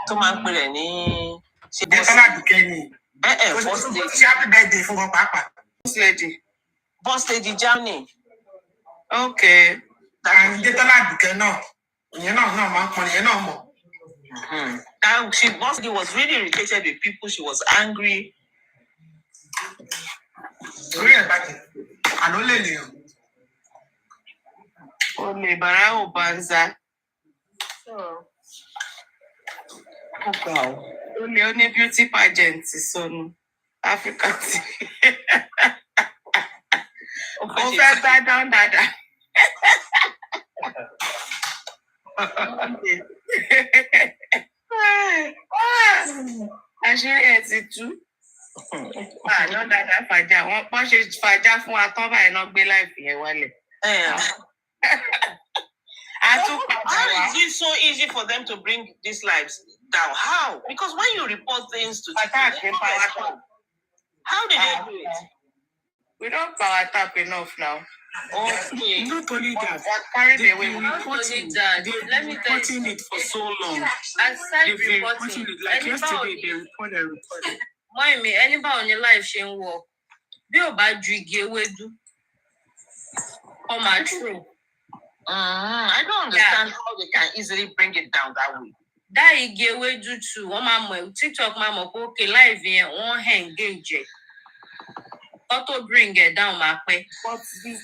tó máa ń pè rẹ̀ ní. Dẹ́tọ́lá Dùkẹ́ni. Boss lady. Ṣé happy birthday fún wọn pàápàá? Boss lady. Boss lady Germany. Okay. And Dẹ́tọ́lá Dùkẹ́ náà. Ìyẹn náà máa ń pọn ìyẹn náà mọ̀. And boss lady was really irritated with people. She was angry. Orí ẹ̀ bàjẹ́. Àná lè lè hàn. Olè bàrà ò banza. Olè oní beauty pageant sọnù. Africa ti. Ó fẹ́ gbádùn dáadáa. Àṣírí ẹ̀ ti tú. Àná dáadáa fàjà. Wọ́n ṣe fàjà fún atọ́ba ẹ̀ náà gbé láìpẹ́ yẹn wálẹ̀. How is it so easy for them to bring these lives down? How? Because when you report things to people, how did they do it? We don't power tap enough now. Okay. Not only that, Carried they've away. been reporting it for so long. Aside They've been reporting reporting, it. Like yesterday, they reported. Mọ́ mi, ẹni báwo ni life ṣe ń wọ̀? Bí ò bá ju igi ewédú, ó máa true. I don't understand how they can easily bring it down that way. Dá igi ewédú tù, wọ́n máa mọ̀, TikTok máa mọ̀ pé okay, live yẹn wọ́n engage ẹ̀. Wọ́n tó bring it down máa pẹ́. But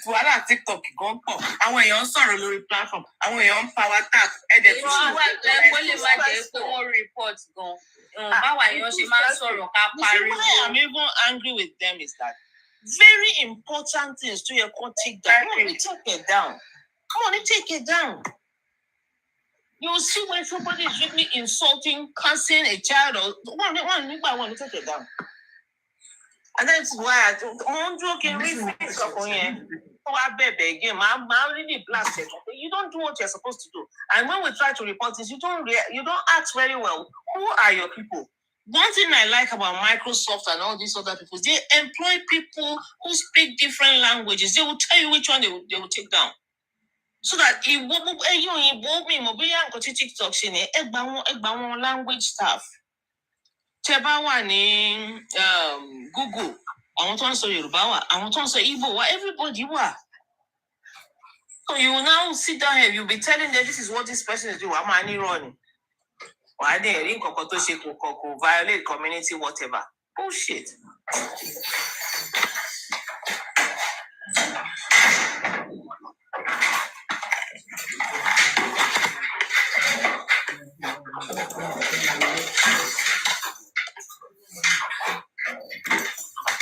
wàhálà TikTok gan pọ̀. Àwọn èèyàn ń sọ̀rọ̀ lórí platform. Àwọn èèyàn ń power tap. Ẹ̀dẹ̀ tó Wọ́n wá pé kó lè má jẹ́ pé wọ́n report gan. Báwa èèyàn ṣe máa ń sọ̀rọ̀ ká pariwo. Why I'm even angry with them is that very important things to your take down. Come on, take it down. Come on, take it down. You will see when somebody is really insulting, cursing a child or one, take it down. And that's why I'm joking. Really blasted. You don't do what you're supposed to do. And when we try to report this, you don't act very well. Who are your people? One thing I like about Microsoft and all these other people, they employ people who speak different languages. They will tell you which one they will take down. So that it won't be TikTok language staff. Tẹ́bá wà ní Google, àwọn tó ń sọ Yorùbá wà, àwọn tó ń sọ Igbo wà, everybody wà. So you will now sit down here, you'll be telling them this is what this person is doing. I'm any running. Or I didn't violate community, whatever. Bullshit.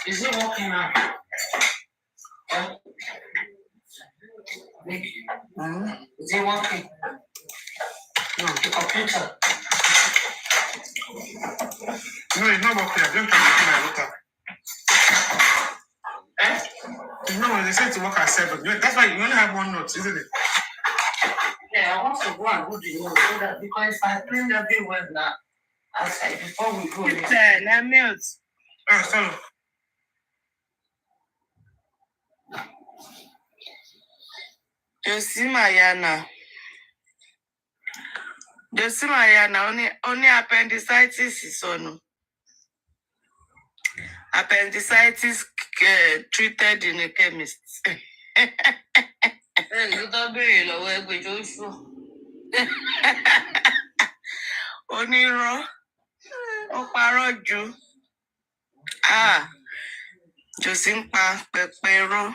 Is it working now? Is it working? No, the computer. No, it's not working. I don't think my router. No, they said to work at 7. That's why you only have one note, isn't it? Yeah, I want to go and do the note so that because if I clean everywhere now, outside before we go. Let me out. Oh, sorry. Josie only appendicitis sọnù. Appendicitis treated in a chemist. Onírọ́, ó parọ́ jù. Josie ń pa pẹpẹrọ.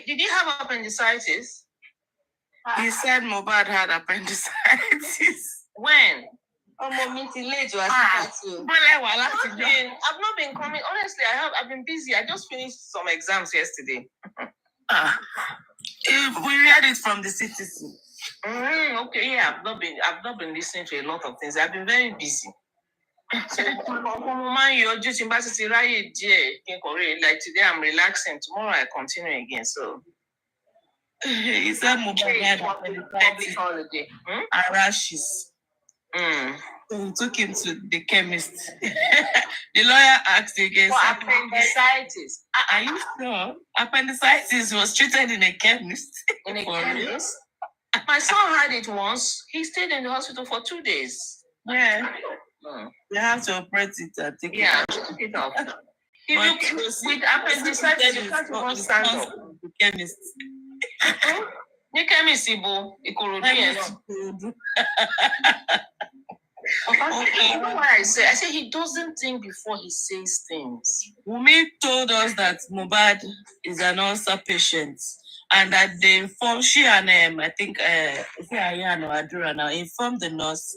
Did he have appendicitis? He said Mohbad had appendicitis. When? Ọmọ mi ti late wá sí pàtó. I've not been coming. Honestly, I've been busy. I just finished some exams yesterday. We read it from the citizen. Okay, yeah, I've not been listening to a lot of things. I've been very busy. Like today I'm relaxing. Tomorrow I continue again. So he said Mohbad had public holiday. Rashes. So we took him to the chemist. The lawyer asked again. For appendicitis. Are you sure? Appendicitis was treated in a chemist. In a chemist? My son had it once. He stayed in the hospital for 2 days. Yeah, Mm. they have to operate it and take Yeah, it out. take it off. But With appendicitis, you can't even stand up. The chemist. The chemist, Ibo, Ikorodu, you know. Okay, you know why I say he doesn't think before he says things. Wumi told us that Mohbad is an ulcer patient, and that they informed she and I think Ayan or Adura now informed the nurse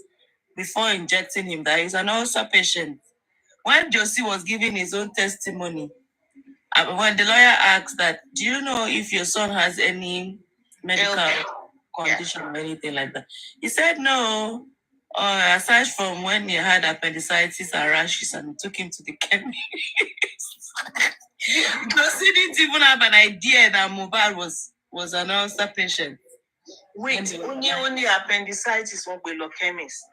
before injecting him that he's an ulcer patient. When Josie was giving his own testimony, when the lawyer asked that, do you know if your son has any medical condition or anything like that? He said no. Aside from when he had appendicitis and rashes and took him to the chemist. Josie didn't even have an idea that Mohbad was an ulcer patient. Wait, only appendicitis won't be look chemist.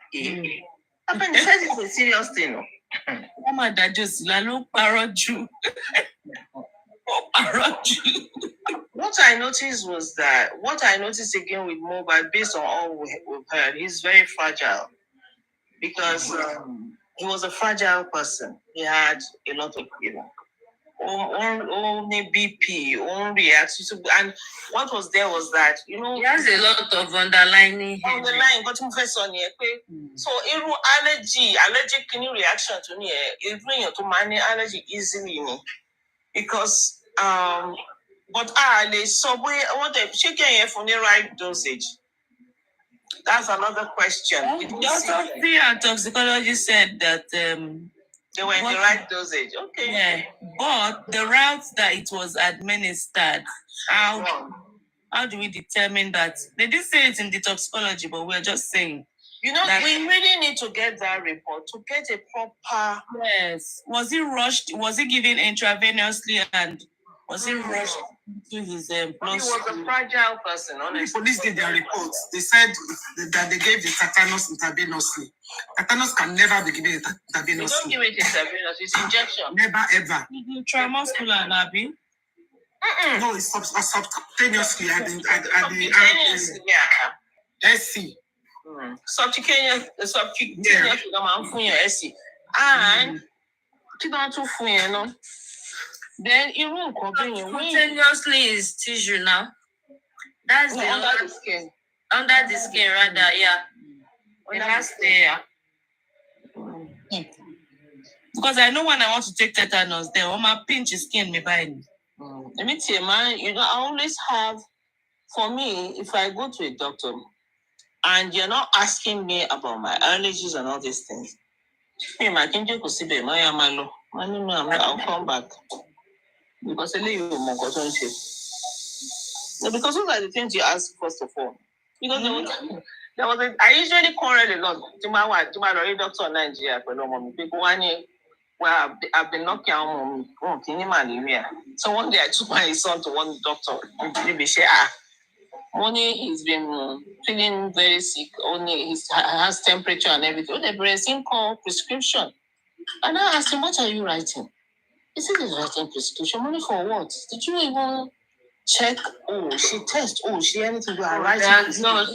Appendicitis is a serious thing. No? Mama that just lalo paroju. What I noticed again with Mohbad, based on all we've heard, he's very fragile because he was a fragile person. He had a lot of, only BP, only reaction. And what was there was that, he has a lot of underlying but so allergic reaction to me, to manage allergy easily because but the subway I want to check here for the right dosage. That's another question. The autopsy and toxicology said that they were in the right dosage. Okay. Yeah, but the route that it was administered, how do we determine that? They did say it in the toxicology, but we're just saying. We really need to get that report to get a proper. Yes. Was he rushed? Was he given intravenously and was he rushed to his He was a fragile person, honestly. The police did their reports. They said that they gave the tetanus intravenously. Tetanus can never be given intravenously. They don't give it intravenously, it's injection. Never ever. Intramuscular, Nabi? No, it's subcutaneously at the SC. Subcutaneous, and then continuously is tissue now. That's under the skin. Under the skin, rather, yeah. The last layer. Because I know when I want to take tetanus, they want my pinch skin me by. Let me tell you, man, I always have, for me, if I go to a doctor and you're not asking me about my allergies and all these things, I'll come back. Because those are the things you ask first of all. Because I usually quarrel a lot. Doctor in Nigeria, people well, I've been knocking on malaria. So one day I took my son to one doctor and he said, only he's been feeling very sick, only he has temperature and everything. There's a thing called prescription. And I asked him, what are you writing? He said he's writing prescription. Money for what? Did you even check? Oh, she test. Oh, she anything. You are writing. No,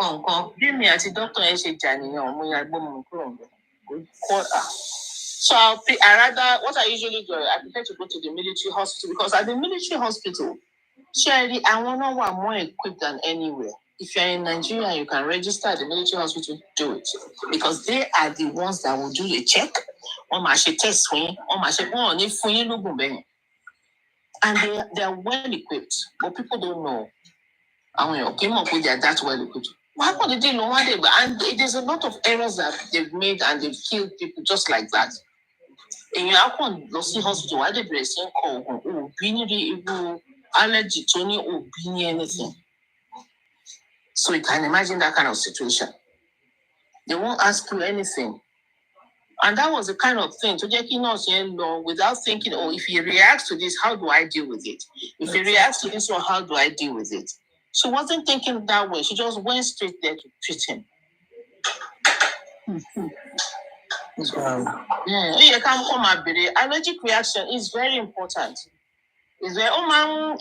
come. Give me as a doctor and she So I rather, what I usually do, I prefer to go to the military hospital because at the military hospital, I want to know more equipped than anywhere. If you're in Nigeria, you can register at the military hospital, do it. Because they are the ones that will do the check, or my test for you, or my and they are well equipped, but people don't know. And they are that well equipped. Why would they know what they? And there's a lot of errors that they've made and they've killed people just like that. And you have to go see hospital. Why they be saying call allergy to anything. So you can imagine that kind of situation. They won't ask you anything. And that was the kind of thing to get without thinking, if he reacts to this, how do I deal with it? If he reacts to this one, how do I deal with it? She wasn't thinking that way. She just went straight there to treat him. Allergic reaction is very important. It's very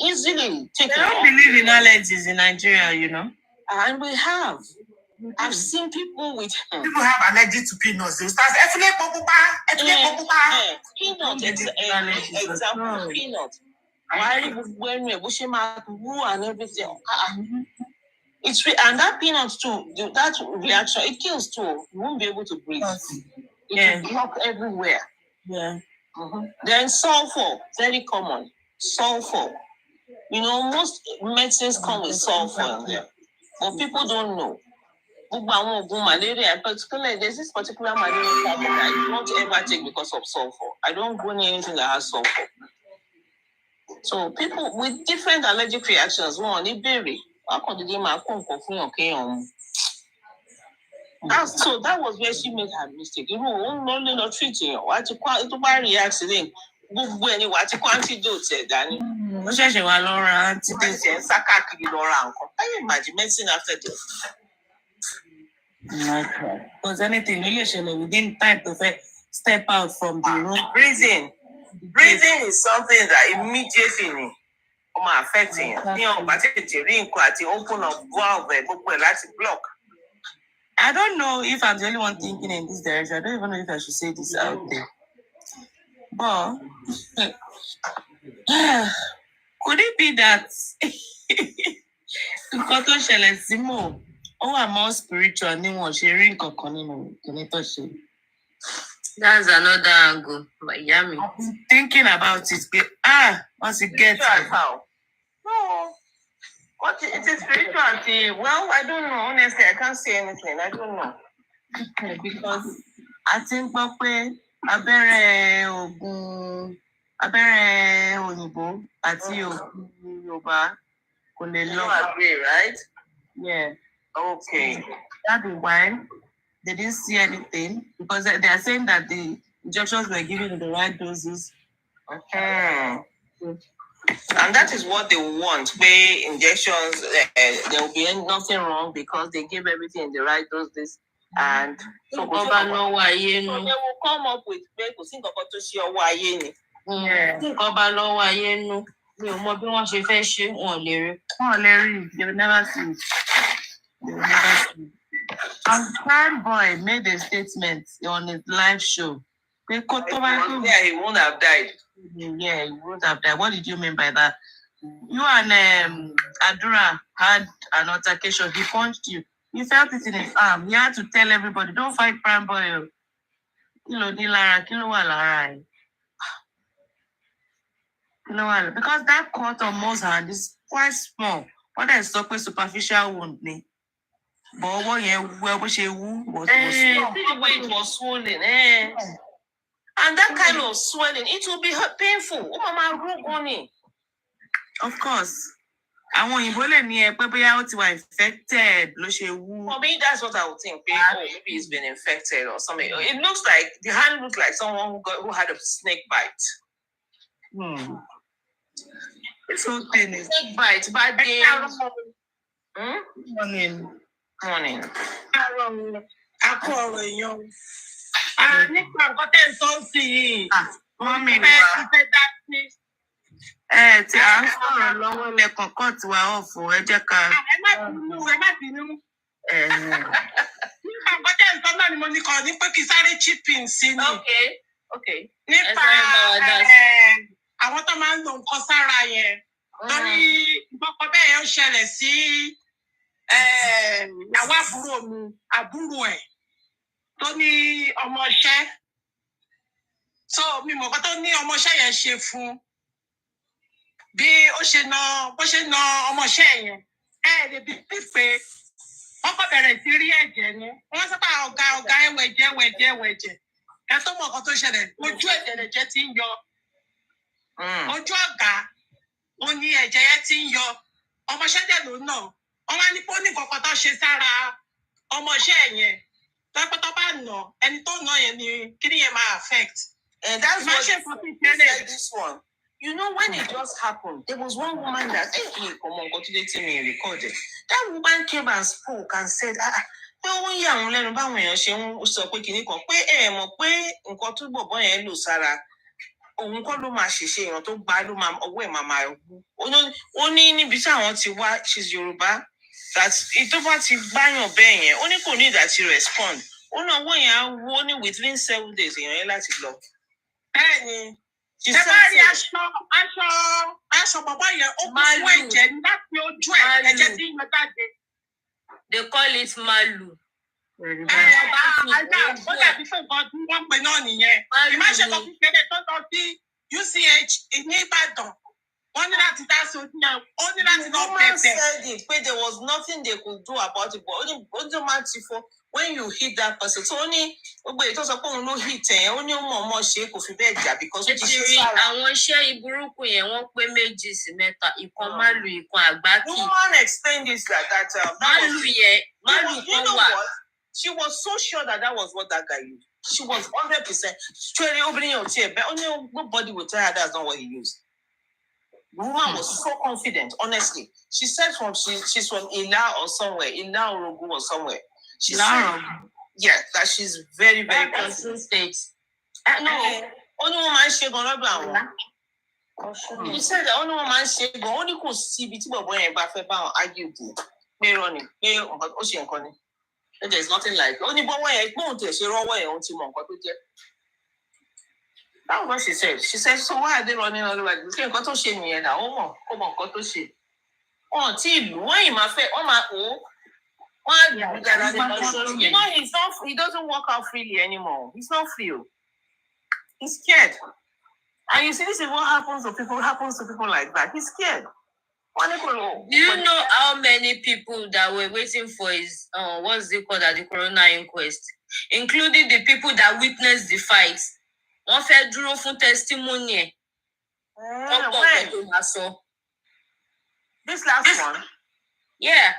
easily taken. They don't believe in allergies in Nigeria, And we have. I've seen people with people have allergy to peanuts. They start peanut. Example, peanut. Why when we bush him out and everything? And that peanut too, that reaction, it kills too. You won't be able to breathe. It will block everywhere. Yeah. Then sulfur, very common. Sulfur. You know, most medicines come with sulfur in there, but people don't know. Malaria, particularly there's this particular malaria tablet I don't ever take because of sulfur. I don't go near anything that has sulfur. So people with different allergic reactions, one berry. How could they so that was where she made her mistake. You know, only not treating you. What to react gbogbo ẹni wà tí antidote ẹ̀ dání. Ó ṣẹ̀ṣẹ̀ wá lọ ra antidote. Wọ́n ṣẹ̀ṣẹ̀ ń sá káàkiri lọ ra nǹkan. Can you imagine medicine after death? Because anything ló lè ṣẹlẹ̀ within time to step out from the room. Breathing is something that immediately affecting you. Ní ọ̀pá tètè rí nǹkan àti open up valve ẹ̀ gbogbo ẹ̀ láti block. I don't know if I'm the only one thinking in this direction. I don't even know if I should say this out there. But could it be that nǹkan tó ṣẹlẹ̀ sí Mo ó wà more spiritual ní wọn ṣe rí nǹkan kan nínú kìíní tó ṣe? That's another angle. But yummy. I've been thinking about it. Once it gets how? No. What it is spirituality? Well, I don't know. Honestly, I can't say anything. I don't know. Because I think pé abẹ́rẹ́ òyìnbó àti ògùn Yorùbá kò lè lọ. You agree, right? Yeah. Okay. That is why they didn't see anything, because they are saying that the injections were given in the right doses. And that is what they want. Where injections, there will be nothing wrong because they give everything in the right doses. And so they will come up with Mi ò mọ bí wọ́n ṣe fẹ́ ṣe, wọn ò lè rí. They will never see it. And Prime Boy made a statement on his live show. He won't have died. Yeah, he won't have died. What did you mean by that? You and Adura had an altercation. He punched you. You felt it in his arm. He had to tell everybody, don't fight Prime Boy. Because that cut on Mo's hand is quite small. What is stuck with superficial wound? But what was see the way it was swollen, and that kind of swelling, it will be painful. Of course. Àwọn òyìnbó lè ní pé bóyá ó ti wà infected ló ṣe wú. For me, that's what I would think. Maybe it's been infected or something. It looks like the hand looks like someone who had a snake bite. It's so thin. Snake bite, bad day. Morning. Nípa nǹkan tẹ́ ń sọ sí yìí. Mọ́mí wa. Tí a ń sọ̀rọ̀ lọ́wọ́ lẹ́kọ̀ọ́ kọ́ọ̀tù wa ọ̀fọ̀ ẹ jẹ́ ká. Ẹ má bínú. Nípa nǹkan tẹ́ ń sọ náà ni mo ní kàn ní pé kí sáré chipping sí ni. Okay. Nípa àwọn tó máa ń lo nǹkan sára yẹn. Torí gbọ́kọ̀ bẹ́ẹ̀ yẹn ń ṣẹlẹ̀ sí ìyàwó àbúrò ẹ̀ tó ní ọmọọṣẹ́. So mi mọ̀ nǹkan tó ní ọmọọṣẹ́ yẹn ṣe fún bí bó ṣe na ọmọọṣẹ́ yẹn. Lè bí pé wọ́n kọ́ bẹ̀rẹ̀ sí rí ẹ̀jẹ̀ ni. Wọ́n sọ pé ọ̀gá ẹ̀wẹ̀jẹ̀. Ẹ tó mọ̀ nǹkan tó ṣẹlẹ̀ ojú ẹ̀jẹ̀ ti ń yọ. Ojú ọ̀gá ó ní ẹ̀jẹ̀ yẹn ti ń yọ. Ọmọọṣẹ́ dẹ̀ ló nà. Wọ́n wá ní pé ó ní nǹkan tó ṣe sára ọmọọṣẹ́ yẹn. Tọ́pọ́tọ́ bá nà ẹni tó nà yẹn ni kíni yẹn máa affect. And that's what said this one. You know, when it just happened, there was one woman that recorded. That woman came and spoke and said, òun kọ́ ló máa ṣèṣe èèyàn tó gbá ló máa ọwọ́ ẹ̀ máa wú. Ó ní níbi tí àwọn ti wá, she's Yorùbá. that ìtọ́fà ti gbáyàn bẹ́ẹ̀ yẹn ó ní kò ní ìdá ti respond ó náà wọ́n yẹn á wó ní within 7 days èèyàn yẹn láti lọ. bẹ́ẹ̀ni ṣe bá rí aṣọ bàbá yẹn ó kún fún ẹ̀jẹ̀ láti ojú ẹ̀ ẹ̀jẹ̀ tí yẹn jáde. They call it malu. Ó dàbí pé nǹkan tí wọ́n pè náà nìyẹn. Ìmáṣe kan fi kéde tó lọ sí UCH ní Ìbàdàn. Wọ́n ní láti dá sí ojú yẹn. Ó ní láti lọ pẹ̀pẹ̀. Said it pé there was nothing they could do about it, but ó ní máa ti fọ when you hit that person. So ó ní gbogbo èyí tó sọ pé òun ló hit ẹ̀ ó ní ó mọ̀ ọmọ ṣe kò fi bẹ́ẹ̀ jà because ó ti ṣe sára. Àwọn iṣẹ́ ìburúkú yẹn wọ́n pé 2 sí 3, ìkan máàlù ìkan àgbákì. No one explained this like that. Máàlù kan wà. She was so sure that was what that guy used. She was 100%. Straight opening your chair, but only nobody would tell her that's not what he used. The woman was so confident, honestly. She said she's from Ila or somewhere, Ila Orogu or somewhere. She said, that she's very, very confident. State. No, only woman she gonna be. He said the only woman she go only could see between boy and Buffett argued. Pay running, pay ocean conning. There's nothing like only boy I won't tell she run away on Timon. That's what she said. She said, so why are they running all the way? You can't go to shame me now. Oh, come on, go to shame. Oh, till why my face? Oh, my you know, he doesn't walk out freely anymore. He's not free. He's scared. And you see, this is what happens to people like that. He's scared. Do you know how many people that were waiting for his what's it called at the corona inquest, including the people that witnessed the fight? Wọ́n fẹ́ dúró fún testimony. This last one? Yeah.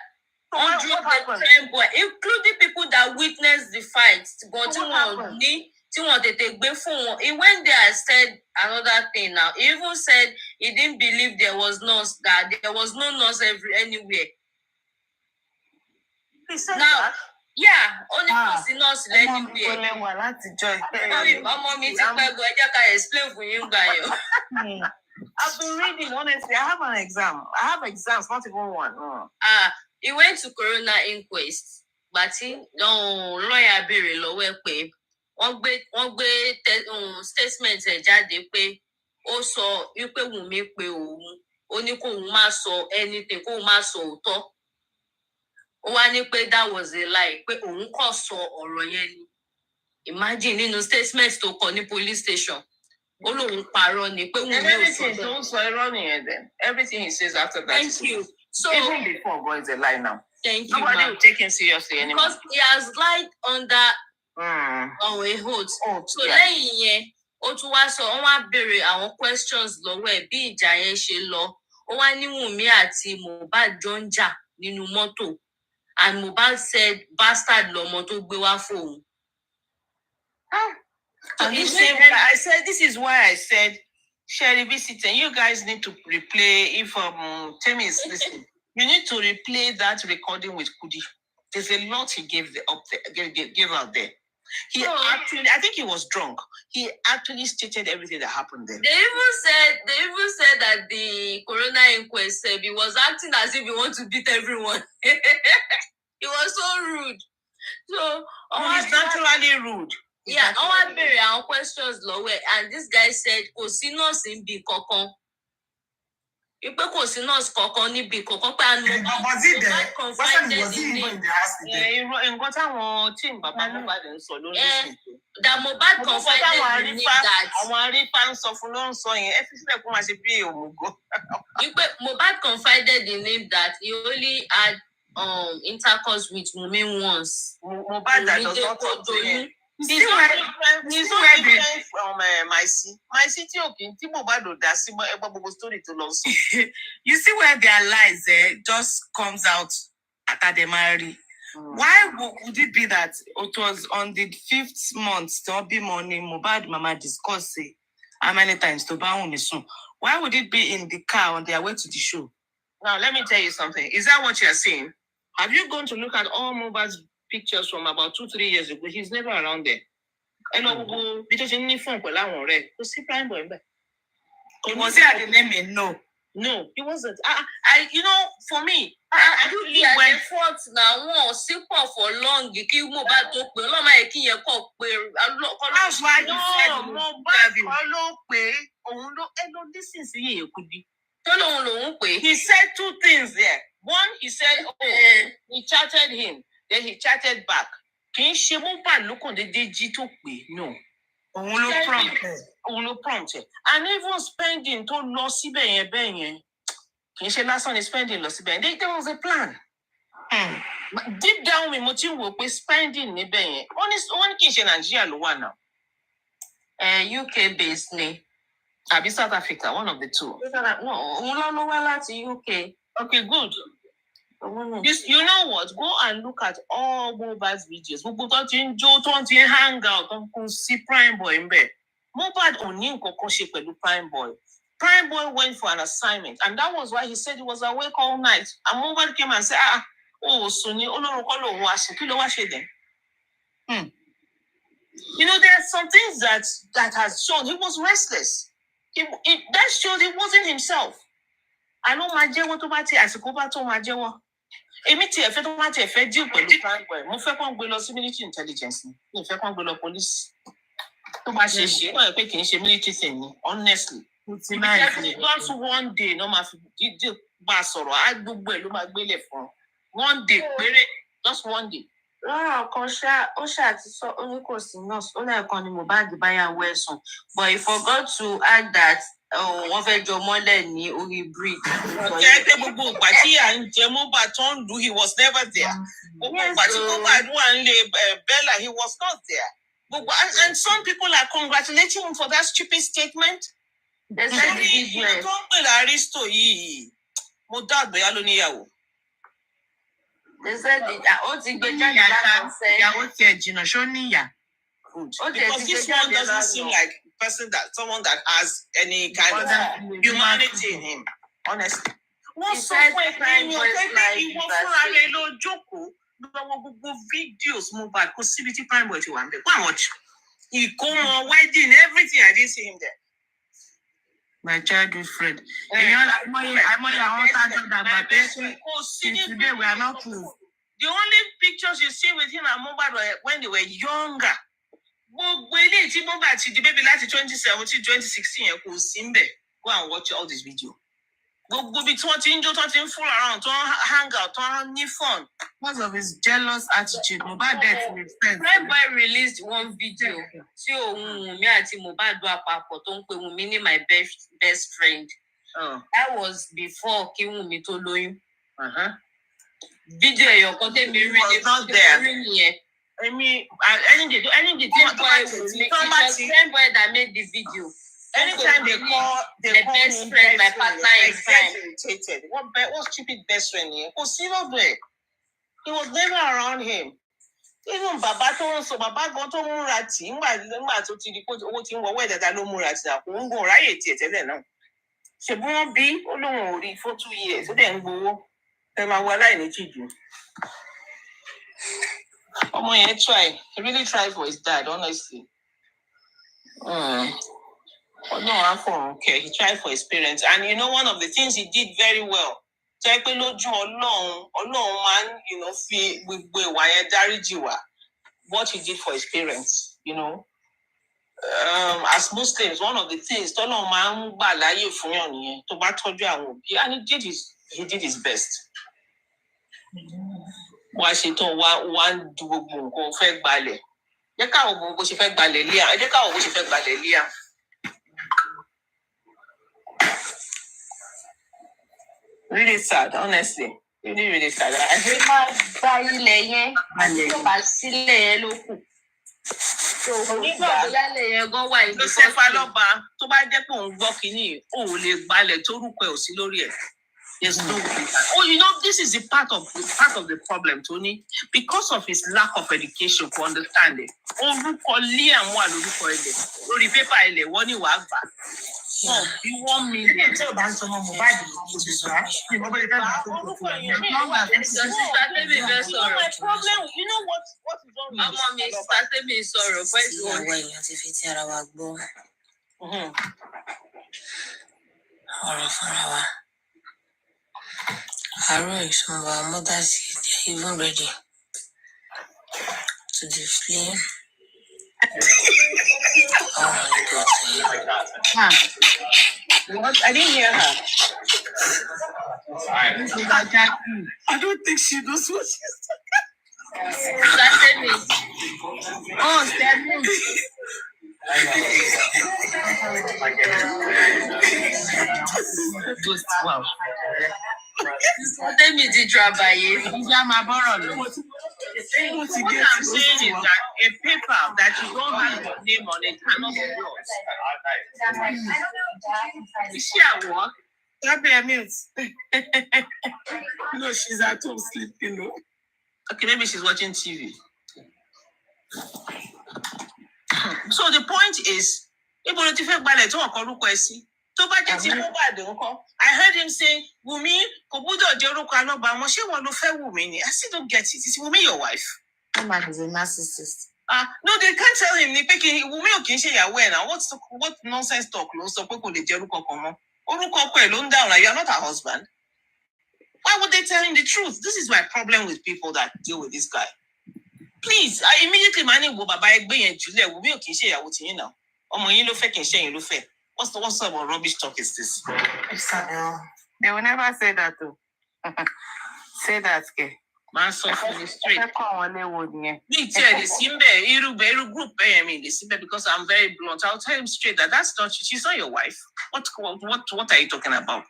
Including people that witnessed the fight. He went there and said another thing now. He even said he didn't believe there was no nurse anywhere. He said that? Yeah, only person nurse anywhere. I've been reading, honestly. I have an exam. I have exams, not even one. He went to corona inquest. But lawyer béèrè lọ́wọ́ ẹ̀ pé wọ́n gbé statement ẹ̀ jáde pé ó sọ wípé Wùnmí pé òun ó ní kóun má sọ anything kóun má sọ òótọ́. Ó wá ní pé that was a lie pé òun kàn sọ ọ̀rọ̀ yẹn ni. Imagine nínú statement tó kọ ní police station. Ó lóun parọ́ ni pé Wùnmí ò sọ bẹ́ẹ̀. Don't sọ irọ́ nìyẹn then. Everything he says after that. Thank you. So even before God is a lie now. Thank you. Nobody will take him seriously anymore. Because he has lied under a oath. So lẹ́yìn yẹn, ó tún wá sọ, wọ́n wá béèrè àwọn questions lọ́wọ́ ẹ̀ bí ìjà yẹn ṣe lọ. Ó wá ní Wùnmí àti Mohbad jọ ń jà nínú mọ́tò. And Mohbad said, bastard lọmọ tó gbé wá fóun. And I said, this is why I said, Sherry visiting, you guys need to replay. If Temi is listening, you need to replay that recording with Kudi. There's a lot he gave out there. Actually, I think he was drunk. He actually stated everything that happened there. They even said that the corona inquest said he was acting as if he wants to beat everyone. He was so rude. So he's naturally rude. Yeah, I want to ask questions lower, and this guy said, "Kò sí nurse níbi kankan." Ipe kò sí nurse kankan níbi kankan pé àná was he there? Was he even in the hospital? Nǹkan táwọn team bàbá Mohbad ń sọ lórí ìsìn. That Mohbad confided in him that àwọn arífà ń sọ fún ló ń sọ yẹn ẹ fi sílẹ̀ kó máa ṣe bí òmùgọ̀. Ipe Mohbad confided in him that he only had intercourse with Wunmi once. Mohbad that does not talk to him. He's not different from my city okay. Mohbad ò dá sí gbogbo story tó lọ sọ. You see where their lies just comes out after they marry. Why would it be that it was on the 5th month to be morning Mohbad mama discuss how many times to buy on soon? Why would it be in the car on their way to the show? Now let me tell you something. Is that what you're saying? Have you gone to look at all Mohbad's pictures from about 2-3 years ago? He's never around there. Because you need phone for that one, right? Because see prime boy. He was here at the name no. No, he wasn't. For me, Dúkìá the fault làwọn sípò for long kí Mohbad tó pé ọlọ́mọ yẹn kí yẹn kọ́ pé that's why he said Mohbad ló pé òun ló nísinsìnyí èkó bí. tó lòun pé. He said two things there. One, he said, he chatted him, then he chatted back. Kì í ṣe Mohbad ló kàn déédéé jí tó pé, no. Òun ló prompt ẹ̀. And even spending tó lọ síbẹ̀ yẹn bẹ́ẹ̀ yẹn. Kì í ṣe lásán ni spending lọ síbẹ̀ yẹn. There was a plan. Deep down mi mo ti ń wò pé spending níbẹ̀ yẹn. Wọ́n ní kì í ṣe Nàìjíríà ló wà náà. UK based ni. Àbí South Africa, one of the two. No, òun ló wá láti UK. Okay, good. You know what? Go and look at all Mohbad's videos. Gbogbo tó ti ń jó, tó ti ń hang out, tó ń sí Prime Boy ń bẹ̀. Mohbad ò ní nǹkan kan ṣe pẹ̀lú Prime Boy. Prime Boy went for an assignment, and that was why he said he was awake all night. And Mohbad came and said, Sunni, Olórúkọ lòun wá ṣe, kí ló wá ṣe then? You know, there are some things that has shown he was restless. That showed he wasn't himself. I know máa jẹ́wọ́ tó bá ti àsìkò bá tó máa jẹ́wọ́. Èmi tí ẹ̀fẹ́ tó bá ti ẹ̀fẹ́ deal pẹ̀lú Prime Boy. Mo fẹ́ kàn gbé lọ sí military intelligence ni. Mi fẹ́ kàn gbé lọ police. Tó bá ṣe ṣe, wọ́n yẹ pé kì í ṣe military thing ni, honestly. Just one day no máa fi dídí bá a sọ̀rọ̀, á gbogbo ẹ̀ ló máa gbélé fún un. One day péré, just one day. Lọ́rọ̀ kan ó ṣáà ti sọ ó ní kò sí nurse ó lẹ́ẹ̀kan ni Mohbad báyàwó ẹ̀ sùn but he forgot to add that wọ́n fẹ́ jọ mọ́lẹ̀ ní orí bridge. Ọ̀kẹ́ pé gbogbo ìgbà tí à ń jẹ Mohbad tó ń lù he was never there. Gbogbo ìgbà tí Mohbad wà ń lé Bella he was not there. And some people are congratulating him for that stupid statement. They said the business. Tó ń pè lárísítò yìí, mo dá àgbẹ̀yà ló níyàwó. They said ó ti gbé jáde láti ṣe. Ìyàwó tiẹ̀ jìnnà ṣó níyà. Because this one doesn't seem like someone that has any kind of humanity in him, honestly. Wọ́n sọ fún ẹgbẹ́ ìwọ fúnra rẹ̀ ló jókòó lọ́wọ́ gbogbo videos Mohbad kò síbi tí Prime Boy ti wà ń bẹ̀. Go and watch. Ìkómọ, wedding, everything, I didn't see him there. My childhood friend. I'm only talking about this. Today we are not close. The only pictures you see with him and Mohbad were when they were younger. Gbogbo eléyìí tí Mohbad ti di baby láti 2017, 2016 yẹn kò sí ń bẹ̀. Go and watch all this video. Gbogbo bí tí wọ́n ti ń jó, tí wọ́n ti ń fool around, tí wọ́n hang out, tí wọ́n ní fun. Because of his jealous attitude, Mohbad death makes sense. Prime Boy released one video tí òun Wunmi àti Mohbad do àpapọ̀ tó ń pe Wunmi ní my best friend. That was before kí Wunmi tó lóyún. Video ẹ̀yọ̀kan tèmi rí nìyẹn. I mean, anything Prime Boy that made the video. Anytime they call best friend, my partner in crime. Irritated. What stupid best friend here? Oh, seriously, he was never around him. Even Baba tó sọ Baba gan tó múra tì nígbà tó ti di pé owó ti ń wọ wẹ́ẹ̀dẹ̀dá ló múra tì àpò ń gùn ráyè tiẹ̀ tẹ́lẹ̀ náà. Ṣèbí wọ́n bí ó lóun ò rí for 2 years ó dẹ̀ ń gbowó. Ẹ máa wọ aláìní tìjú. Ọmọ yẹn try. He really tried for his dad, honestly. No, he tried for his parents. And you know, one of the things he did very well. Jẹ́ pé lójú Ọlọ́run máa ń, fi gbogbo ìwà yẹn dáríjì wá. What he did for his parents, as Muslims, one of the things tọ́lọ́run máa ń gbà láyè fún yàn nìyẹn tó bá tọ́jú àwọn òbí. And he did his best. Wá ṣe tán wá ń du gbogbo nǹkan fẹ́ gbalẹ̀. Jẹ́ káwọn gbogbo bó ṣe fẹ́ gbalẹ̀ Liam. Ẹ jẹ́ káwọn bó ṣe fẹ́ gbalẹ̀ Liam. Really sad, honestly. Really, really sad. I hate gba ilẹ̀ yẹn tó bá sílẹ̀ yẹn ló kù. So nígbà bóyá ilẹ̀ yẹn gan wà ìdí fọ́ọ̀tì. Tó ṣẹ́fà lọ́ba tó bá jẹ́ pé òun gbọ́ kínní ò lè gbalẹ̀ tórúkọ ẹ̀ ò sí lórí ẹ̀. There's no way. Oh, this is the part of the problem, Tony. Because of his lack of education, for understanding. Orúkọ Liam wà lórúkọ ilẹ̀. Lórí pépà ilẹ̀ wọ́n ní wàá gbà. Bí 1 million. Ilé tí ò bá ń sọ ọmọ Mohbad kò sì sọ á. Ìmọ̀bọ̀ ìfẹ́ bá tó kò fún ẹ̀. My problem, you know what is wrong with ọmọ mi Sátẹ́mi sọ̀rọ̀ pẹ̀lú ìyàwó èèyàn ti fi ti ara wa gbọ́ ọ̀rọ̀ fúnra wa. Alright, some of our mothers, they're even ready to display. Oh my God. What? I didn't hear her. I don't think she knows what she's Started me. Oh, Stephanie. Wow. Started me the trabaye. What I'm saying is that a paper that you don't have your name on it cannot be yours. Is she at work? No, she's at home sleeping. No. Okay, maybe she's watching TV. So the point is, I heard him say, Wumi, I still don't get it. Is Wumi your wife? That man is a narcissist. No, they can't tell him. What nonsense talk? You are not her husband. Why would they tell him the truth? This is my problem with people that deal with this guy. Please, I immediately manage Baba Egbe Julia. What sort of rubbish talk is this? They will never say that too. Say that, okay. Man, so straight. Me tell the group because I'm very blunt. I'll tell him straight that that's not she's not your wife. What are you talking about?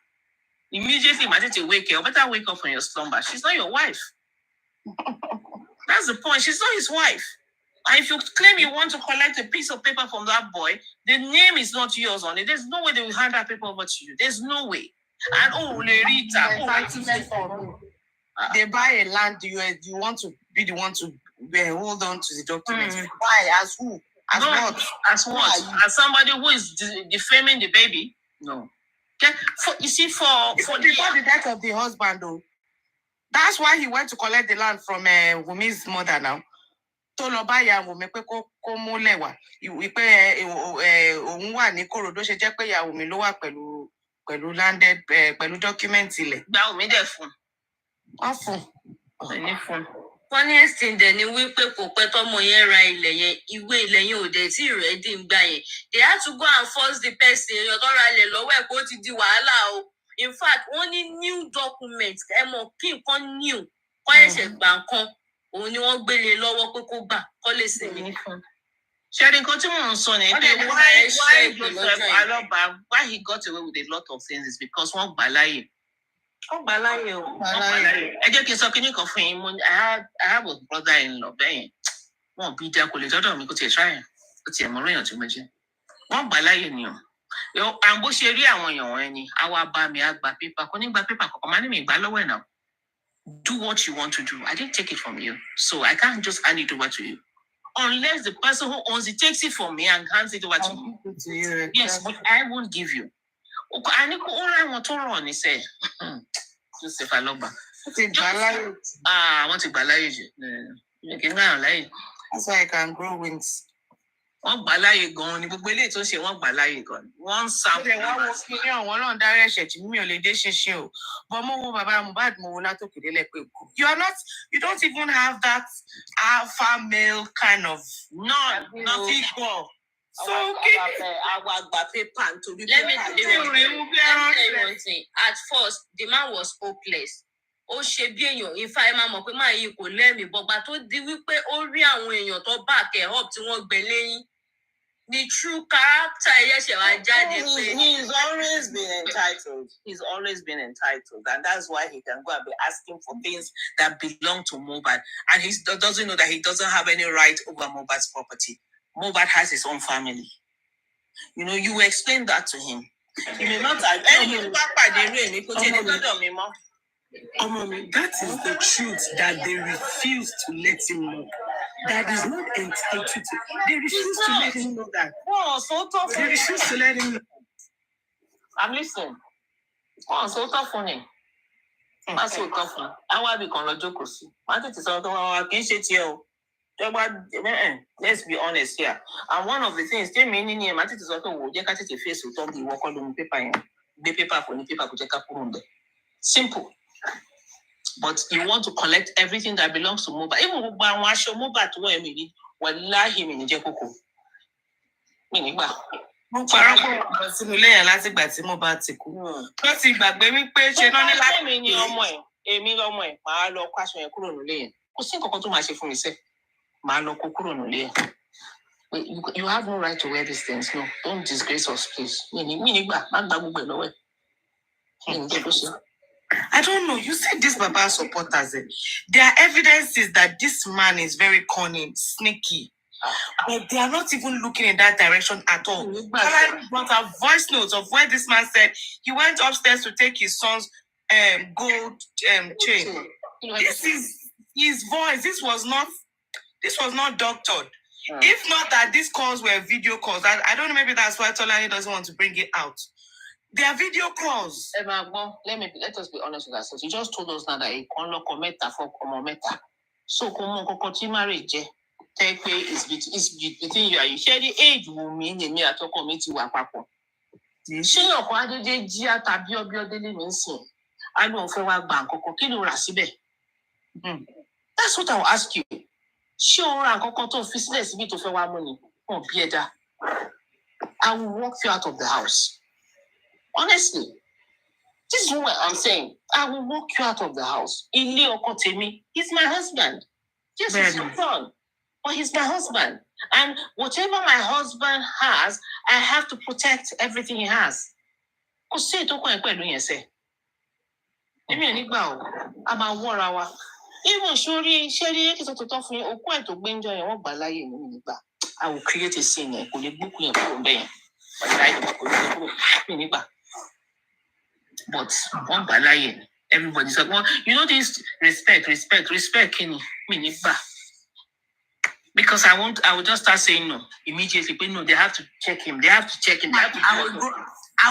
Immediately, my to wake up. Better wake up from your slumber. She's not your wife. That's the point. She's not his wife. And if you claim you want to collect a piece of paper from that boy, the name is not yours on it. There's no way they will hand that paper over to you. There's no way. And they buy a land, you want to be the one to hold on to the documents. Why? As who? As what? As what? As somebody who is defaming the baby? No. Okay. For before the death of the husband, though. That's why he went to collect the land from Wumi's mother now. To lọ bá ya Wumi pé kó mú lẹ́wà. Wípé òun wà ní Kòròdú ṣe jẹ́ pé ya Wumi ló wà pẹ̀lú landed pẹ̀lú document ilẹ̀. Gba Wumi dẹ̀ fún. Wọ́n fún. Funniest thing dẹ̀ ni wípé kò pẹ́ tọ́mọ yẹn ra ilẹ̀ yẹn, ìwé ilẹ̀ yẹn ò dẹ̀ tí ready ń gbà yẹn. They had to go and force the person èèyàn tó ra ilẹ̀ lọ́wọ́ ẹ̀ kó ti di wàhálà o. In fact, wọ́n ní new document ẹ mọ̀ kí nǹkan new kọ́ ẹ̀ṣẹ̀ gbà nǹkan òun ni wọ́n gbélé lọ́wọ́ pé kó gbà kọ́ lè sinmi fún. Ṣẹ́ni nǹkan tí mò ń sọ ni pé why he got away with a lot of things is because wọ́n gbà láyè. Wọ́n gbà láyè o. Ẹ jẹ́ kí n sọ kíní kan fún yín. I have a brother-in-law bẹ́yẹn. Wọ́n bí dá kò lè dọ́dọ̀ mi kó tiẹ̀ try ẹ̀. Ó tiẹ̀ mọ̀ lóyún tí mo jẹ́. Wọ́n gbà láyè ni o. À ń bó ṣe rí àwọn èèyàn wọn ni àwa bá mi á gba pépà kò ní gba pépà kankan máa ní mi gbà lọ́wọ́ ẹ̀ náà. Do what you want to do. I didn't take it from you, so I can't just hand it over to you. Unless the person who owns it takes it from me and hands it over to you. Yes, but I won't give you. I need to want to run. He said, Joseph Aloba. I want to balance. That's why I can grow wings. Wọ́n gbà láyè gan-an ni gbogbo eléyìí tó ṣe wọ́n gbà láyè gan-an. Wọ́n ń sá fún wọn náà dárí ẹ̀ṣẹ̀ tí mi ò lè dé ṣinṣin o. But mo wo bàbá Mohbad mo wo látòkè délẹ̀ pé you don't even have that alpha male kind of nothing more. So àwa àgbà pépà nítorí let me tell you one thing. At first, the man was hopeless. Ó ṣe bí èèyàn ifá ẹ máa mọ̀ pé máa yí kò lẹ́mìí bọ́gbà tó di wípé ó rí àwọn èèyàn tó back ẹ̀ up tí wọ́n gbé lẹ́yìn. The true character ẹ̀yẹ́sẹ̀ wá jáde pé. He's always been entitled. He's always been entitled. And that's why he can go and be asking for things that belong to Mohbad. And he doesn't know that he doesn't have any right over Mohbad's property. Mohbad has his own family. You know, you explain that to him. He may not have that is the truth that they refuse to let him know. That is not entitled to. They refuse to let him know that. Oh, so tough. They refuse to let him know. I'm listening. Oh, so tough for him. That's so tough. I want to be con lójókòó sí. I think it's all the kì í ṣe tiẹ̀ o. Let's be honest here. And one of the things they meaning here, I think it's also wo jẹ́ ká tètè face with all the work on the paper yẹn. Gbé paper for the paper kò jẹ́ ká kúrò ńbẹ̀. Simple. But you want to collect everything that belongs to Mohbad. Even Mohbad to where me, wallahi mi ni jẹ́ kókó. Mi nígbà. Mo parọ́ pé ọ̀rọ̀ sínú ilé yẹn látìgbà tí Mohbad ti kú. Wọ́n ti gbàgbé wípé ṣe náà ní láti. Èmi ni ọmọ ẹ̀, èmi lọmọ ẹ̀, màá lọ kó aṣọ yẹn kúrò nílé yẹn. Kò sí nǹkan kan tó máa ṣe fún mi sẹ́. Màá lọ kó kúrò nílé yẹn. You have no right to wear these things. No, don't disgrace us, please. Mi nígbà, má gba gbogbo ẹ̀ lọ́wọ́ ẹ̀. Mi ní jẹ́ kó ṣe. I don't know. You said these Baba supporters. Their evidence is that this man is very cunning, sneaky. But they are not even looking in that direction at all. I got a voice note of where this man said he went upstairs to take his son's gold chain. This is his voice. This was not doctored. If not that these calls were video calls, I don't know, maybe that's why Tolani doesn't want to bring it out. They are video calls. Let us be honest with ourselves. You just told us now that a conlo cometa for cometa. So come marriage. Take pay is between you and you. Share the age will mean me at a committee wa papo. Ṣé ọkọ adede jí àtàbí ọbí ọdẹlẹ mi nsìn. I don't fẹ́ wá gba nǹkan kan kí ló rà síbẹ̀. That's what I will ask you. Ṣé o ra nǹkan kan tó fi sílẹ̀ síbi tó fẹ́ wá mú ni? Oh, bí ẹ̀dá. I will walk you out of the house. Honestly, this is what I'm saying. I will walk you out of the house. Ilé ọkọ tèmi, he's my husband. Yes, he's your son, but he's my husband. And whatever my husband has, I have to protect everything he has. Kò sí ètò kan pẹ̀lú yẹn sẹ́. Èmi ò ní gbà o, a máa wọ́ra wa. Even ṣorí ṣẹ́rí èkìtì tó tọ́ fún yín, òkú ẹ̀ tó gbẹ́njọ yẹn wọ́n gbà láyé mi nígbà. I will create a scene yẹn, kò lè gbókù yẹn kúrò bẹ́yẹn. But one balaye, everybody's like, well, you know this respect, Kenny, miniba. Because I will just start saying no immediately. But no, they have to check him. I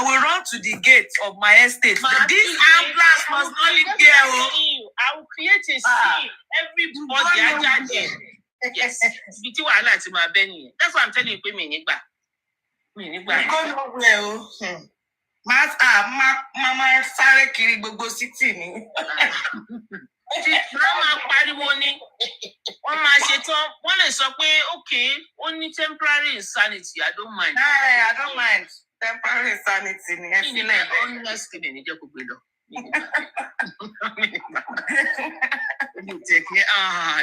will run to the gate of my estate. This ambulance must not live there. I will create a scene. Everybody, yes. That's what I'm telling you. Go nowhere. Mama sáré kiri gbogbo city ni. Mama pariwo ni. Wọ́n máa ṣe tán. Wọ́n lè sọ pé okay, only temporary insanity. I don't mind. I don't mind. Temporary insanity ni. Honestly, ni jẹ́ kó gbé lọ.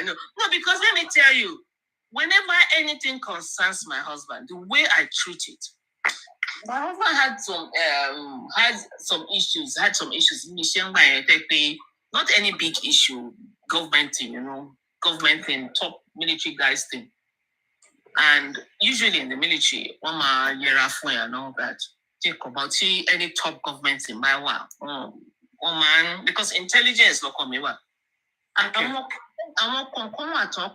No, because let me tell you, whenever anything concerns my husband, the way I treat it, my husband had some issues. Not any big issue, government thing, government thing, top military guys thing. And usually in the military, one and all that. Think about any top government in my world. Man, because intelligence look on me. I'm not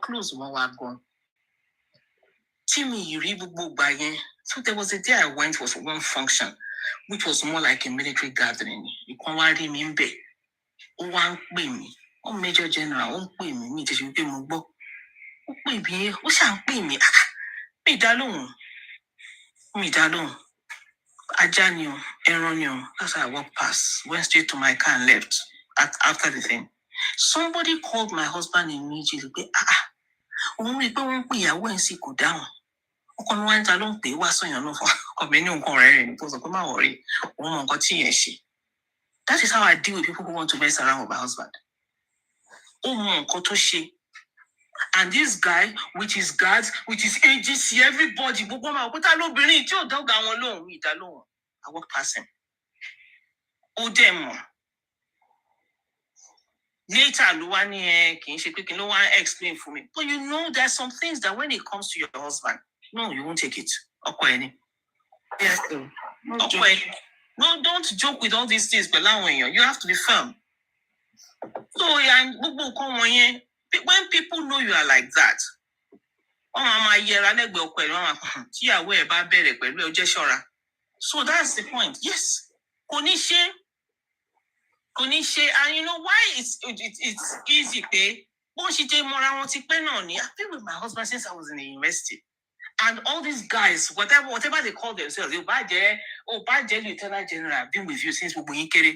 close one was gone. Timmy, you read book by him. So there was a day I went for one function, which was more like a military gathering. You can't worry me in bed. One pay me, one major general, one pay me to you pay me book. Pay me, what shall pay me? Me dalone. Ajanio, Eronio, that's how I walked past, went straight to my car and left after the thing. Somebody called my husband immediately. Only don't be a when she go down. That is how I deal with people who want to mess around with my husband. And this guy, with his guards, with his agency, everybody, I walk past him. Later, Luani can no one explain for me. But you know, there's some things that when it comes to your husband, no, you won't take it. Yes, no, don't joke with all these things, but you have to be firm. So, when people know you are like that, so that's the point. Yes. Konishe, and you know why it's easy, I've been with my husband since I was in the university. And all these guys, whatever they call themselves, Lieutenant General, I've been with you since we were in Kere.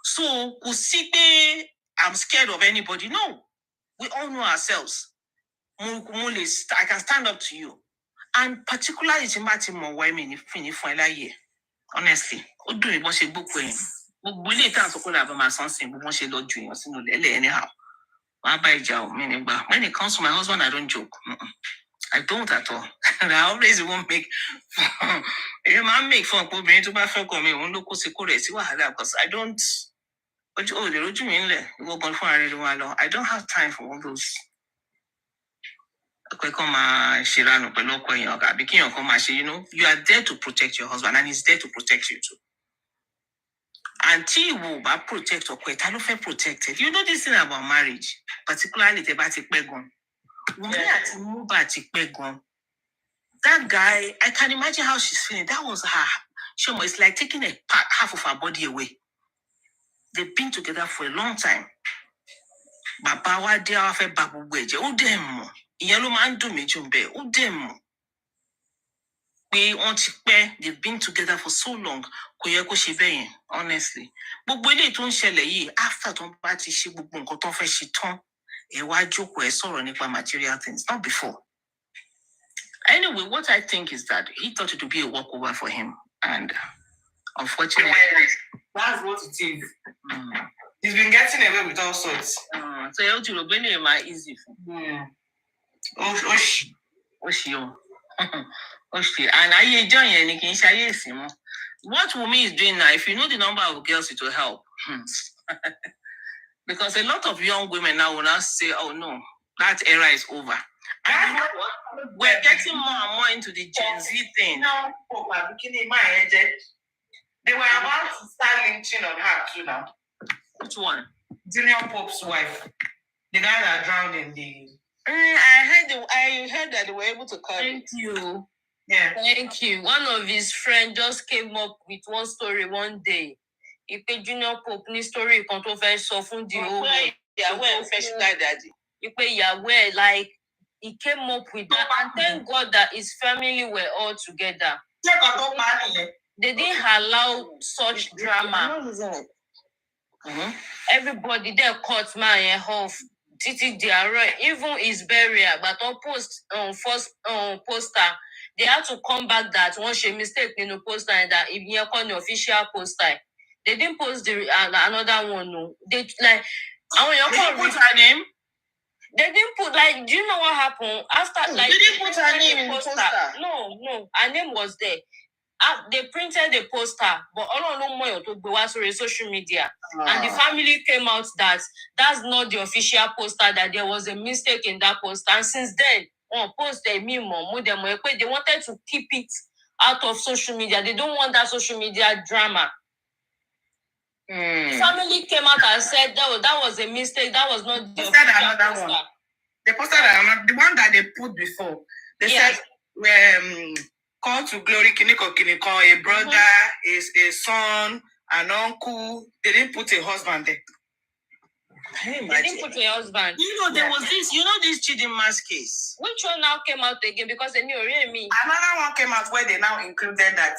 So, I'm scared of anybody. No, we all know ourselves. I can stand up to you. And particularly, honestly, anyhow. When it comes to my husband, I don't joke. I don't at all. I always won't make make fun of me because I don't. I don't have time for all those. You know, you are there to protect your husband and he's there to protect you too. Until you will protect or quit, I don't feel protected. You know this thing about marriage, particularly the Batik Begon. That guy, I can imagine how she's feeling. That was her. It's like taking half of her body away. They've been together for a long time. Baba wa dia wa fe babu gbeje o dem mo. Ìyẹn ló máa ń dùn mí jù ńbẹ̀. O dem mo. Pé wọ́n ti pẹ́, they've been together for so long. Kò yẹ kó ṣe bẹ́ẹ̀ yẹn, honestly. Gbogbo eléyìí tó ń ṣẹlẹ̀ yìí, after tó ń bá ti ṣe gbogbo nǹkan tó ń fẹ́ ṣe tán, ẹ wá jókòó ẹ sọ̀rọ̀ nípa material things, not before. Anyway, what I think is that he thought it would be a walkover for him. And unfortunately, that's what it is. He's been getting away with all sorts. So you to be easy for. Oshi. And I enjoy anything. What Wumi is doing now, if you know the number of girls, it will help. Because a lot of young women now will now say, oh no, that era is over. And you know what? We're getting more and more into the Gen Z thing. No, they were about to start lynching on her too now. Which one? Junior Pope's wife. The guy that drowned in the... I heard that they were able to cut Thank you. Yeah. Thank you. One of his friends just came up with one story one day. He paid Junior Pope ní story kan tó fẹ́ sọ fún the whole world. He paid Yahweh, like, he came up with that. And thank God that his family were all together. They didn't allow such drama. Everybody there caught my off. Titi Diarra, even his burial, but on first poster, they had to come back that once she mistake in the poster and that if you call the official poster, they didn't post the another one. No, they like. They didn't put her name. They didn't put like. Do you know what happened after? Like they didn't put her name in the poster. No, her name was there. They printed the poster, but all on more to go through social media, and the family came out that that's not the official poster. That there was a mistake in that poster, and since then, post they wanted to keep it out of social media. They don't want that social media drama. The family came out and said that was a mistake. That was not the official poster. One. The poster the one that they put before. They said call to glory, kiniko, a brother, a son, an uncle. They didn't put a husband there. They didn't put a husband. You know, there was this, this Chidinma's case. Which one now came out again? Because they knew really me. Another one came out where they now included that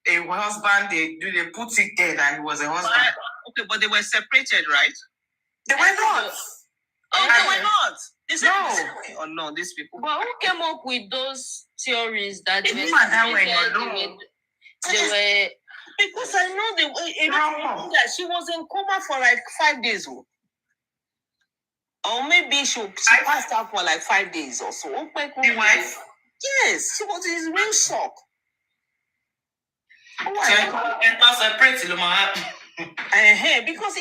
a husband, they put it there that he was a husband. Okay, but they were separated, right? They were not. They were not. They said no. Oh no, these people. But who came up with those theories that they were because I know that she was in coma for like 5 days. Or maybe she passed out for like 5 days or so. The wife? Yes, she was in real shock. Because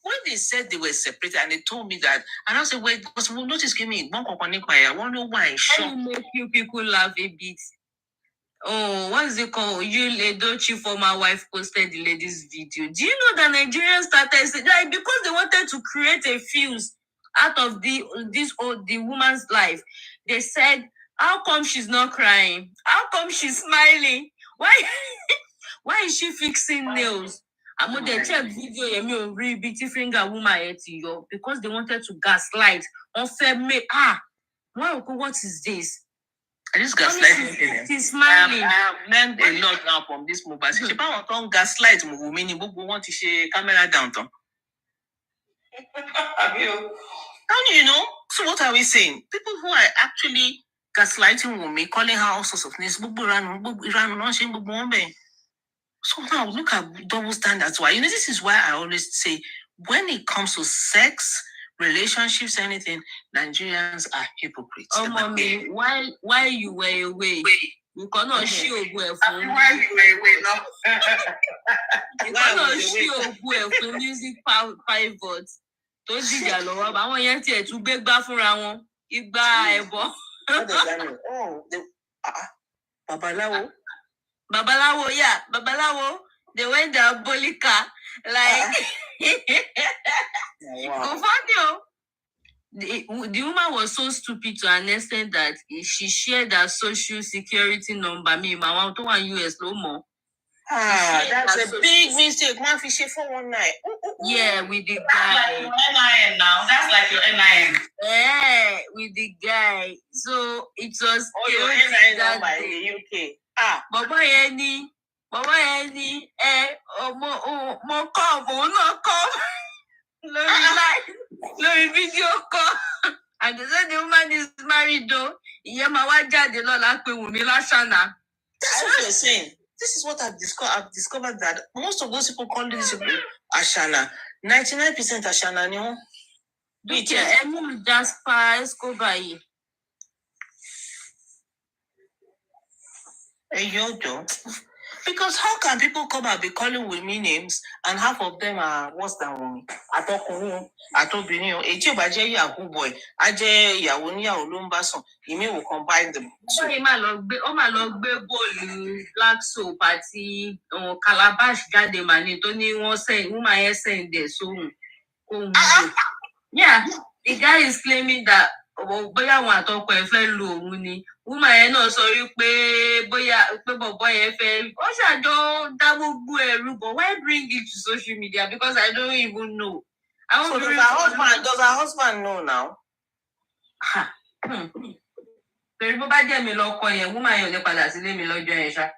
when they said they were separated and they told me that, and I said, wait, because we'll notice me. I wonder why. How make you people laugh a bit? Oh, what is it called? Don't you former wife posted the lady's video. Do you know that Nigerians started like because they wanted to create a fuse out of the woman's life? They said, how come she's not crying? How come she's smiling? Why is she fixing nails? I'm going to check video beauty finger woman because they wanted to gaslight on me. What is this? This gaslighting. She's smiling. I have learned a lot now from this Mohbad. She don't gaslight me. Meaning, want to share camera down. How do you know? So what are we saying? People who are actually gaslighting Wumi, calling her all sorts of things. So now look at double standards. Why? This is why I always say when it comes to sex, relationships, anything, Nigerians are hypocrites. Oh, mommy, why you were away? You cannot show where from. Why you were away now? You cannot show where from music pivot. Tó dìjà lọ́wọ́ bá wọn yẹn tiẹ̀ tún gbé gbá fúnra wọn. Igbá ẹbọ. What does that mean? Oh, Babalawo. Babalawo, yeah. Babalawo. They went down Bolika. Like, Wow. The woman was so stupid to an extent that she shared her social security number. Me, my mom to one US no more. That's a big mistake. Man, fish 419. Yeah, with the That's like guy. your NIN now. That's like your NIN. Yeah, with the guy. So it was. Oh, your NIN number in the UK. Baba Yeni, mo come, no come. Lórí video call. And they said the woman is married though. Ìyẹn máa wá jáde lọ́la pé Wùmí lásánà. That's what you're saying. This is what I've discovered. I've discovered that most of those people call these people Ashana. 99% Ashana, you know. Dúkìá ẹ̀mú Jasper Escobar yìí. Because how can people come and be calling Wumi names and half of them are worse than Wumi? Atọkùnrin, Atobìnrin, èyí ò bá jẹ́ Yahoo boy, á jẹ́ ìyàwó níyàwó ló ń bá sùn. Ìmí will combine them. Ó máa lọ gbé bọ́ọ̀lù Black Soap àti Calabash jáde màní tó ní woman yẹn send there sóhun. Yeah, the guy is claiming that bóyá àwọn àtọkọ ẹ̀ fẹ́ lu òun ni. Woman yẹn náà sọ wípé bọ̀bọ̀ yẹn fẹ́ ó ṣàjọ dá gbogbo ẹ̀rù, but why bring it to social media? Because I don't even know. So does her husband know now? Pẹ̀lú bó bá jẹ́ mi lọ́kọ yẹn, woman yẹn ò lè padà sílé mi lọ́jọ́ yẹn ṣá.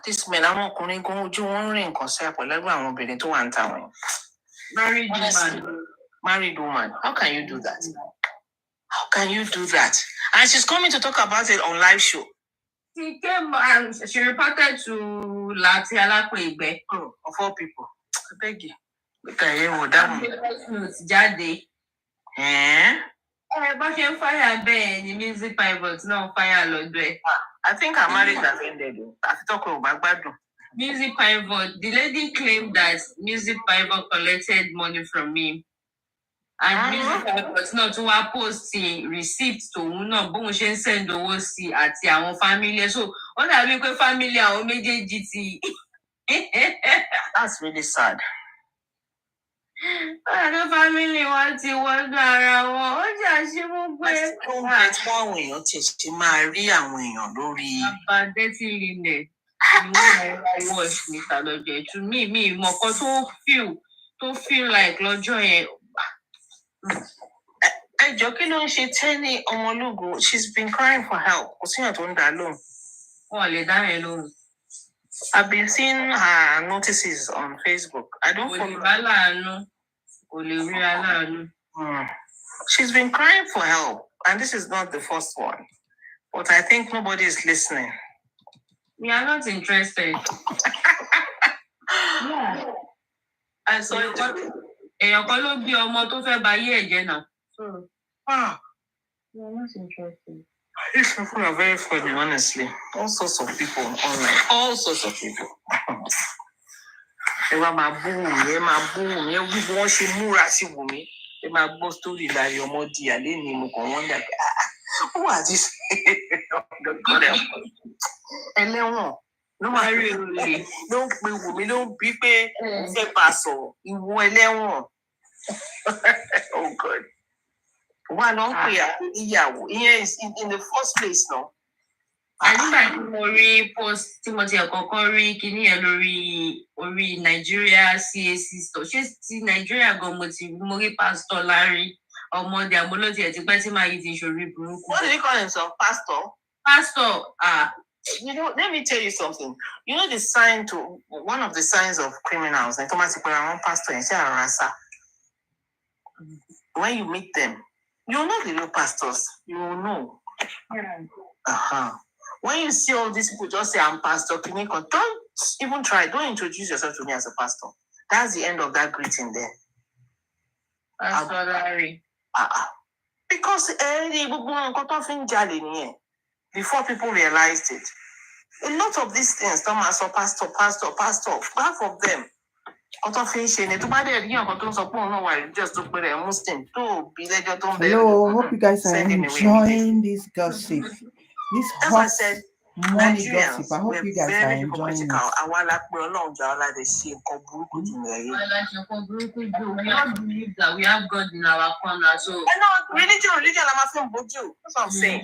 This man, àwọn ọkùnrin gan ojú wọn rìn nǹkan sí àpọ̀lẹ́gbẹ̀ àwọn obìnrin tó wà ń tà wọ́n. Married woman. How can you do that? How can you do that? And she's coming to talk about it on live show. She came and she reported to Lati Alakoigbe. Of all people. I beg you. Look at you with that one. Jáde. Eh? Bó ṣe ń fire bẹ́ẹ̀ ni music pivot náà fire lọ́dọ̀ ẹ̀. I think her marriage has ended. I talk about Bagbadu. Music pivot. The lady claimed that music pivot collected money from me. And music pivot náà tún wá post receipt tòun náà bóun ṣe ń send owó sí àti àwọn family. So ó dàbí pé family àwọn méjèèjì ti. That's really sad. Àwọn family wọn ti wọ́dọ̀ ara wọn. Ó jà sí gbogbo ẹ̀. Ó ń bẹ tí àwọn èèyàn ti ṣe máa rí àwọn èèyàn lórí. Bàbá Dirty Linen ni wọ́n máa wash níta lọ́jọ́ ẹ̀. To me, ìmọ̀kan tó feel like lọ́jọ́ yẹn. Ẹjọ́ kí ló ń ṣe Tẹ́ni Ọmọlógo? She's been crying for help. Kò síyàn tó ń dá lóhùn. Wọ́n lè dá yẹn lóhùn. I've been seeing her notices on Facebook. I don't follow her. Kò lè rí aláàánú. She's been crying for help, and this is not the first one. But I think nobody is listening. We are not interested. Yeah. I saw it. Èèyàn kan ló bí ọmọ tó fẹ́ ba ayé ẹ̀jẹ̀ náà. We are not interested. These people are very funny, honestly. All sorts of people online. All sorts of people. Ẹ wá máa bú Wùmí, ẹ máa bú Wùmí, ẹ bí wọ́n ṣe múra sí Wùmí. Ẹ máa gbọ́ sítórì láàrin ọmọ di àlẹ́ ni mo kàn wọ́n dàgbé. Who are these? Ẹlẹ́wọ̀n ló máa rí ìròyìn ló ń pe Wùmí ló ń bí pé ó fẹ́ bá a sọ̀rọ̀ ìwọ ẹlẹ́wọ̀n. Oh God. Wà ló ń pè ìyàwó ìyẹn is in the first place náà. Nígbà tí mo rí post tí mo ti ẹ̀kọ́kọ́ rí kíní yẹn orí Nigeria CAC store. Ṣé ti Nigeria gan mo rí Pastor Larry ọmọdé àmúlòdì ẹ̀ ti pẹ́ tí màá yí ti ṣorí burúkú. What do you call himself? Pastor? You know, let me tell you something. You know one of the signs of criminals, and Thomas Pastor and Sarasa. when you meet them, you know the real pastors. You will know. When you see all these people just say, I'm Pastor Kiniko, don't even try. Don't introduce yourself to me as a pastor. That's the end of that greeting there. Pastor Larry. Because before people realized it, a lot of these things, Thomas or pastor, half of them. Hello, hope you guys are enjoying this gossip. This hot morning gossip. I hope you guys are enjoying it. We don't believe that we have God in our corner. So religion, I'm a that's what I'm saying.